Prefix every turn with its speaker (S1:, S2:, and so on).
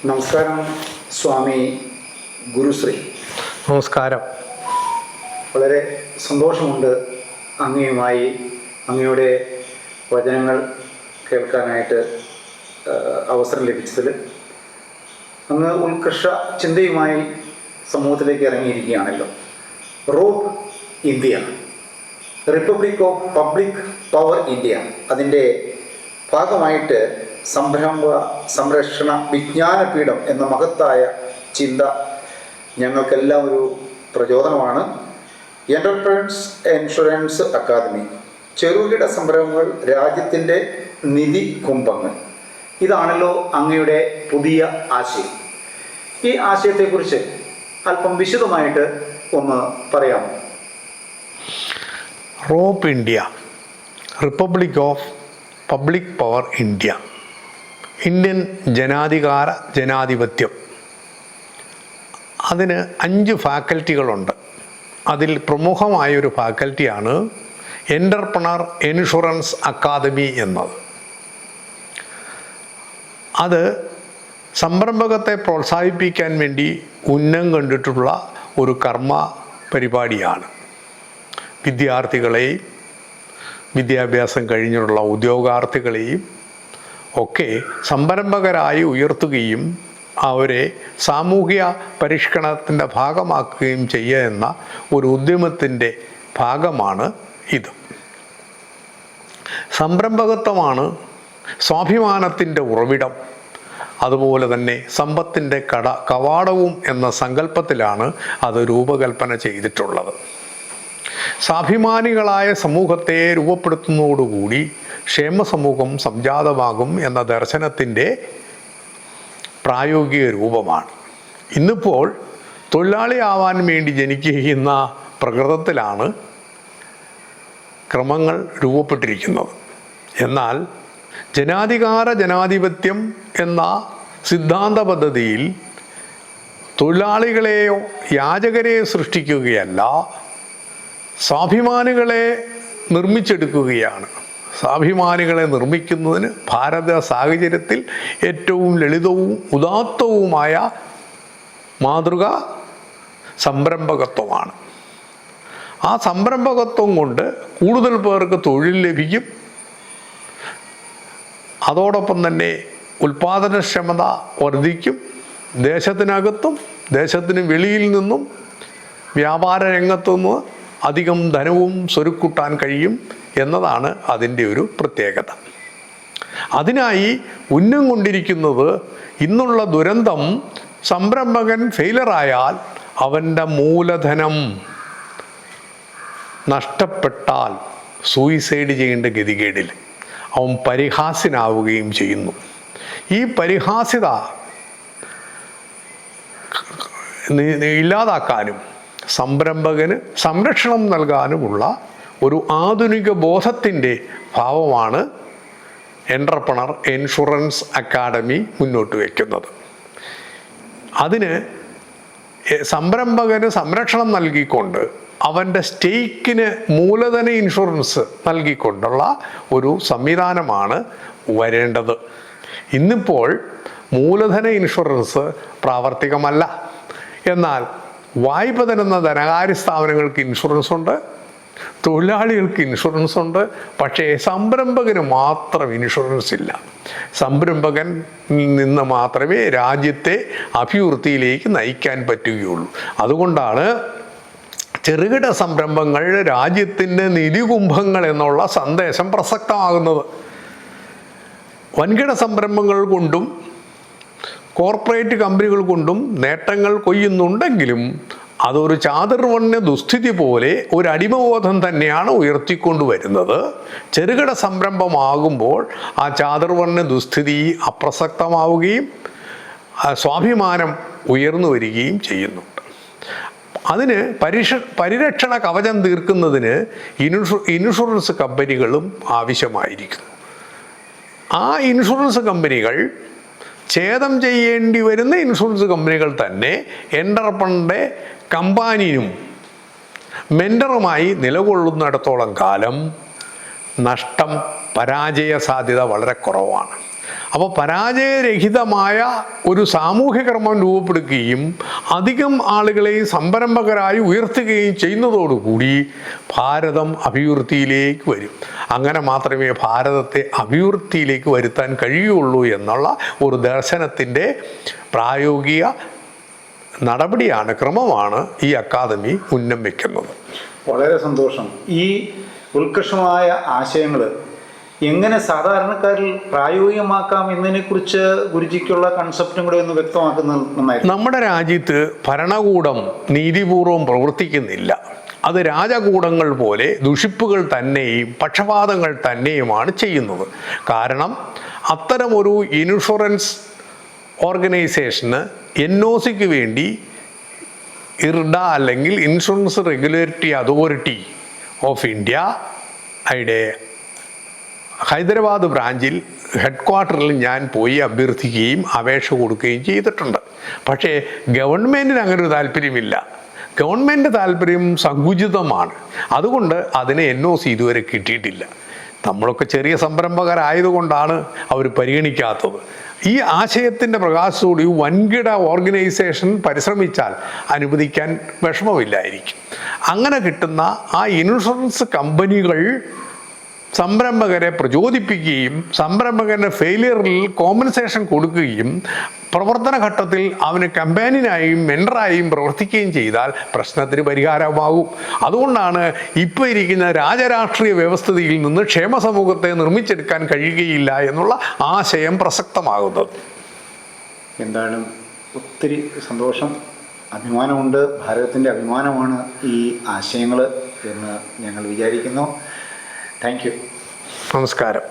S1: നമസ്കാരം സ്വാമി ഗുരുശ്രീ.
S2: നമസ്കാരം.
S1: വളരെ സന്തോഷമുണ്ട് അങ്ങയുമായി അങ്ങയുടെ വചനങ്ങൾ കേൾക്കാനായിട്ട് അവസരം ലഭിച്ചതിൽ. അങ്ങ് ഉത്കർഷ ചിന്തയുമായി സമൂഹത്തിലേക്ക് ഇറങ്ങിയിരിക്കുകയാണല്ലോ. Rope India, republic of public power India, അതിൻ്റെ ഭാഗമായിട്ട് സംരംഭ സംരക്ഷണ വിജ്ഞാനപീഠം എന്ന മഹത്തായ ചിന്ത ഞങ്ങൾക്കെല്ലാം ഒരു പ്രചോദനമാണ്. എൻ്റർപ്രൈസ് ഇൻഷുറൻസ് അക്കാദമി, ചെറുകിട സംരംഭങ്ങൾ രാജ്യത്തിൻ്റെ നിധി കുംഭങ്ങൾ, ഇതാണല്ലോ അങ്ങയുടെ പുതിയ ആശയം. ഈ ആശയത്തെക്കുറിച്ച് അല്പം വിശദമായിട്ട് ഒന്ന് പറയാമോ?
S2: Rope India, republic of public power India, Indian ജനാധിപത്യം. അതിന് 5 ഫാക്കൽറ്റികളുണ്ട്. അതിൽ പ്രമുഖമായൊരു ഫാക്കൽറ്റിയാണ് എൻ്റർപ്രണർ ഇൻഷുറൻസ് അക്കാദമി എന്നത്. അത് സംരംഭകത്തെ പ്രോത്സാഹിപ്പിക്കാൻ വേണ്ടി ഉന്നം കണ്ടിട്ടുള്ള ഒരു കർമ്മ പരിപാടിയാണ്. വിദ്യാർത്ഥികളെയും വിദ്യാഭ്യാസം കഴിഞ്ഞിട്ടുള്ള ഉദ്യോഗാർത്ഥികളെയും ഒക്കെ സംരംഭകരായി ഉയർത്തുകയും അവരെ സാമൂഹിക പരിഷ്കരണത്തിൻ്റെ ഭാഗമാക്കുകയും ചെയ്യുക എന്ന ഒരു ഉദ്യമത്തിൻ്റെ ഭാഗമാണ് ഇത്. സംരംഭകത്വമാണ് സ്വാഭിമാനത്തിൻ്റെ ഉറവിടം, അതുപോലെ തന്നെ സമ്പത്തിൻ്റെ കവാടവും എന്ന സങ്കല്പത്തിലാണ് അത് രൂപകൽപ്പന ചെയ്തിട്ടുള്ളത്. സ്വാഭിമാനികളായ സമൂഹത്തെ രൂപപ്പെടുത്തുന്നതോടുകൂടി ക്ഷേമസമൂഹം സംജാതമാകും എന്ന ദർശനത്തിൻ്റെ പ്രായോഗിക രൂപമാണ്. ഇന്നിപ്പോൾ തൊഴിലാളിയാവാൻ വേണ്ടി ജനിക്കുന്ന പ്രകൃതത്തിലാണ് ക്രമങ്ങൾ രൂപപ്പെട്ടിരിക്കുന്നത്. എന്നാൽ ജനാധിപത്യം എന്ന സിദ്ധാന്ത പദ്ധതിയിൽ തൊഴിലാളികളെയോ യാചകരെയോ സൃഷ്ടിക്കുകയല്ല, സ്വാഭിമാനികളെ നിർമ്മിച്ചെടുക്കുകയാണ്. സ്വാഭിമാനികളെ നിർമ്മിക്കുന്നതിന് ഭാരത സാഹചര്യത്തിൽ ഏറ്റവും ലളിതവും ഉദാത്തവുമായ മാതൃക സംരംഭകത്വമാണ്. ആ സംരംഭകത്വം കൊണ്ട് കൂടുതൽ പേർക്ക് തൊഴിൽ ലഭിക്കും. അതോടൊപ്പം തന്നെ ഉൽപാദനക്ഷമത വർദ്ധിക്കും. ദേശത്തിനകത്തും ദേശത്തിന് വെളിയിൽ നിന്നും വ്യാപാര രംഗത്തുനിന്ന് അധികം ധനവും സ്വരുക്കൂട്ടാൻ കഴിയും എന്നതാണ് അതിൻ്റെ ഒരു പ്രത്യേകത. അതിനായി ഉന്നം കൊണ്ടിരിക്കുന്നത് ഇന്നുള്ള ദുരന്തം, സംരംഭകൻ ഫെയിലറായാൽ അവൻ്റെ മൂലധനം നഷ്ടപ്പെട്ടാൽ സൂയിസൈഡ് ചെയ്യേണ്ട ഗതികേടിൽ അവൻ പരിഹാസ്യനാവുകയും ചെയ്യുന്നു. ഈ പരിഹാസ്യത ഇല്ലാതാക്കാനും സംരംഭകന് സംരക്ഷണം നൽകാനുമുള്ള ഒരു ആധുനിക ബോധത്തിൻ്റെ ഭാവമാണ് എൻ്റർപ്രണർ ഇൻഷുറൻസ് അക്കാദമി മുന്നോട്ട് വയ്ക്കുന്നത്. അതിന് സംരംഭകന് സംരക്ഷണം നൽകിക്കൊണ്ട് അവൻ്റെ സ്റ്റേക്കിന് മൂലധന ഇൻഷുറൻസ് നൽകിക്കൊണ്ടുള്ള ഒരു സംവിധാനമാണ് വരേണ്ടത്. ഇന്നിപ്പോൾ മൂലധന ഇൻഷുറൻസ് പ്രാവർത്തികമല്ല. എന്നാൽ വായ്പ തരുന്ന ധനകാര്യ സ്ഥാപനങ്ങൾക്ക് ഇൻഷുറൻസ് ഉണ്ട്, തൊഴിലാളികൾക്ക് ഇൻഷുറൻസ് ഉണ്ട്. പക്ഷേ സംരംഭകന് മാത്രം ഇൻഷുറൻസ് ഇല്ല. സംരംഭകൻ നിന്ന് മാത്രമേ രാജ്യത്തെ അഭിവൃദ്ധിയിലേക്ക് നയിക്കാൻ പറ്റുകയുള്ളൂ. അതുകൊണ്ടാണ് ചെറുകിട സംരംഭങ്ങൾ രാജ്യത്തിൻ്റെ നിധികുംഭങ്ങൾ എന്നുള്ള സന്ദേശം പ്രസക്തമാകുന്നത്. വൻകിട സംരംഭങ്ങൾ കൊണ്ടും കോർപ്പറേറ്റ് കമ്പനികൾ കൊണ്ടും നേട്ടങ്ങൾ കൊയ്യുന്നുണ്ടെങ്കിലും അതൊരു ചാതുർവർണ്ണ ദുസ്ഥിതി പോലെ ഒരു അടിമബോധം തന്നെയാണ് ഉയർത്തിക്കൊണ്ടുവരുന്നത്. ചെറുകിട സംരംഭമാകുമ്പോൾ ആ ചാതുർവർണ്ണ ദുസ്ഥിതി അപ്രസക്തമാവുകയും സ്വാഭിമാനം ഉയർന്നു വരികയും ചെയ്യുന്നുണ്ട്. അതിന് പരിരക്ഷണ കവചം തീർക്കുന്നതിന് ഇൻഷുറൻസ് കമ്പനികളും ആവശ്യമായിരിക്കുന്നു. ആ ഇൻഷുറൻസ് കമ്പനികൾ ഛേദം ചെയ്യേണ്ടി വരുന്ന ഇൻഷുറൻസ് കമ്പനികൾ തന്നെ എൻ്റർപ്രണറുടെ കമ്പാനിയും മെൻറ്ററുമായി നിലകൊള്ളുന്നിടത്തോളം കാലം നഷ്ടം, പരാജയ സാധ്യത വളരെ കുറവാണ്. അപ്പോൾ പരാജയരഹിതമായ ഒരു സാമൂഹ്യ ക്രമം രൂപപ്പെടുകയും അധികം ആളുകളെയും സംരംഭകരായി ഉയർത്തുകയും ചെയ്യുന്നതോടുകൂടി ഭാരതം അഭിവൃദ്ധിയിലേക്ക് വരും. അങ്ങനെ മാത്രമേ ഭാരതത്തെ അഭിവൃദ്ധിയിലേക്ക് വരുത്താൻ കഴിയുള്ളൂ എന്നുള്ള ഒരു ദർശനത്തിൻ്റെ പ്രായോഗിക നടപടിയാണ്, ക്രമമാണ് ഈ അക്കാദമി ഉന്നം വയ്ക്കുന്നത്.
S1: വളരെ സന്തോഷം. ഈ ഉത്കൃഷ്ടമായ ആശയങ്ങൾ എങ്ങനെ സാധാരണക്കാരിൽ പ്രായോഗികമാക്കാം എന്നതിനെക്കുറിച്ച് ഗുരുജിക്കുള്ള കൺസെപ്റ്റും കൂടെ ഒന്ന് വ്യക്തമാക്കുന്നത് നന്നായിരുന്നു.
S2: നമ്മുടെ രാജ്യത്ത് ഭരണകൂടം നീതിപൂർവം പ്രവർത്തിക്കുന്നില്ല. അത് രാജകൂടങ്ങൾ പോലെ ദുഷിപ്പുകൾ തന്നെയും പക്ഷപാതങ്ങൾ തന്നെയുമാണ് ചെയ്യുന്നത്. കാരണം അത്തരമൊരു ഇൻഷുറൻസ് ഓർഗനൈസേഷന് NOCക്ക് വേണ്ടി IRDA അല്ലെങ്കിൽ insurance regulatory authority of India യുടെ ഹൈദരാബാദ് ബ്രാഞ്ചിൽ ഹെഡ്ക്വാർട്ടറിൽ ഞാൻ പോയി അഭ്യർത്ഥിക്കുകയും അപേക്ഷ കൊടുക്കുകയും ചെയ്തിട്ടുണ്ട്. പക്ഷേ ഗവൺമെൻറ്റിന് അങ്ങനെ ഒരു താല്പര്യമില്ല. ഗവൺമെൻറ് താല്പര്യം സങ്കുചിതമാണ്. അതുകൊണ്ട് അതിന് NOC ഇതുവരെ കിട്ടിയിട്ടില്ല. നമ്മളൊക്കെ ചെറിയ സംരംഭകരായതുകൊണ്ടാണ് അവർ പരിഗണിക്കാത്തത്. ഈ ആശയത്തിൻ്റെ പ്രകാശത്തോടെ വൻകിട ഓർഗനൈസേഷൻ പരിശ്രമിച്ചാൽ അനുവദിക്കാൻ വിഷമമില്ലായിരിക്കും. അങ്ങനെ കിട്ടുന്ന ആ ഇൻഷുറൻസ് കമ്പനികൾ സംരംഭകരെ പ്രചോദിപ്പിക്കുകയും സംരംഭകരുടെ ഫെയിലിയറിൽ കോമ്പൻസേഷൻ കൊടുക്കുകയും പ്രവർത്തന ഘട്ടത്തിൽ അവന് കമ്പാനിയനായും മെൻറ്ററായും പ്രവർത്തിക്കുകയും ചെയ്താൽ പ്രശ്നത്തിന് പരിഹാരമാകും. അതുകൊണ്ടാണ് ഇപ്പോൾ ഇരിക്കുന്ന രാജരാഷ്ട്രീയ വ്യവസ്ഥിതിയിൽ നിന്ന് ക്ഷേമ സമൂഹത്തെ നിർമ്മിച്ചെടുക്കാൻ കഴിയുകയില്ല എന്നുള്ള ആശയം പ്രസക്തമാകുന്നത്.
S1: എന്തായാലും ഒത്തിരി സന്തോഷം, അഭിമാനമുണ്ട്. ഭാരതത്തിൻ്റെ അഭിമാനമാണ് ഈ ആശയങ്ങൾ എന്ന് ഞങ്ങൾ വിചാരിക്കുന്നു. Thank you.
S2: നമസ്കാരം.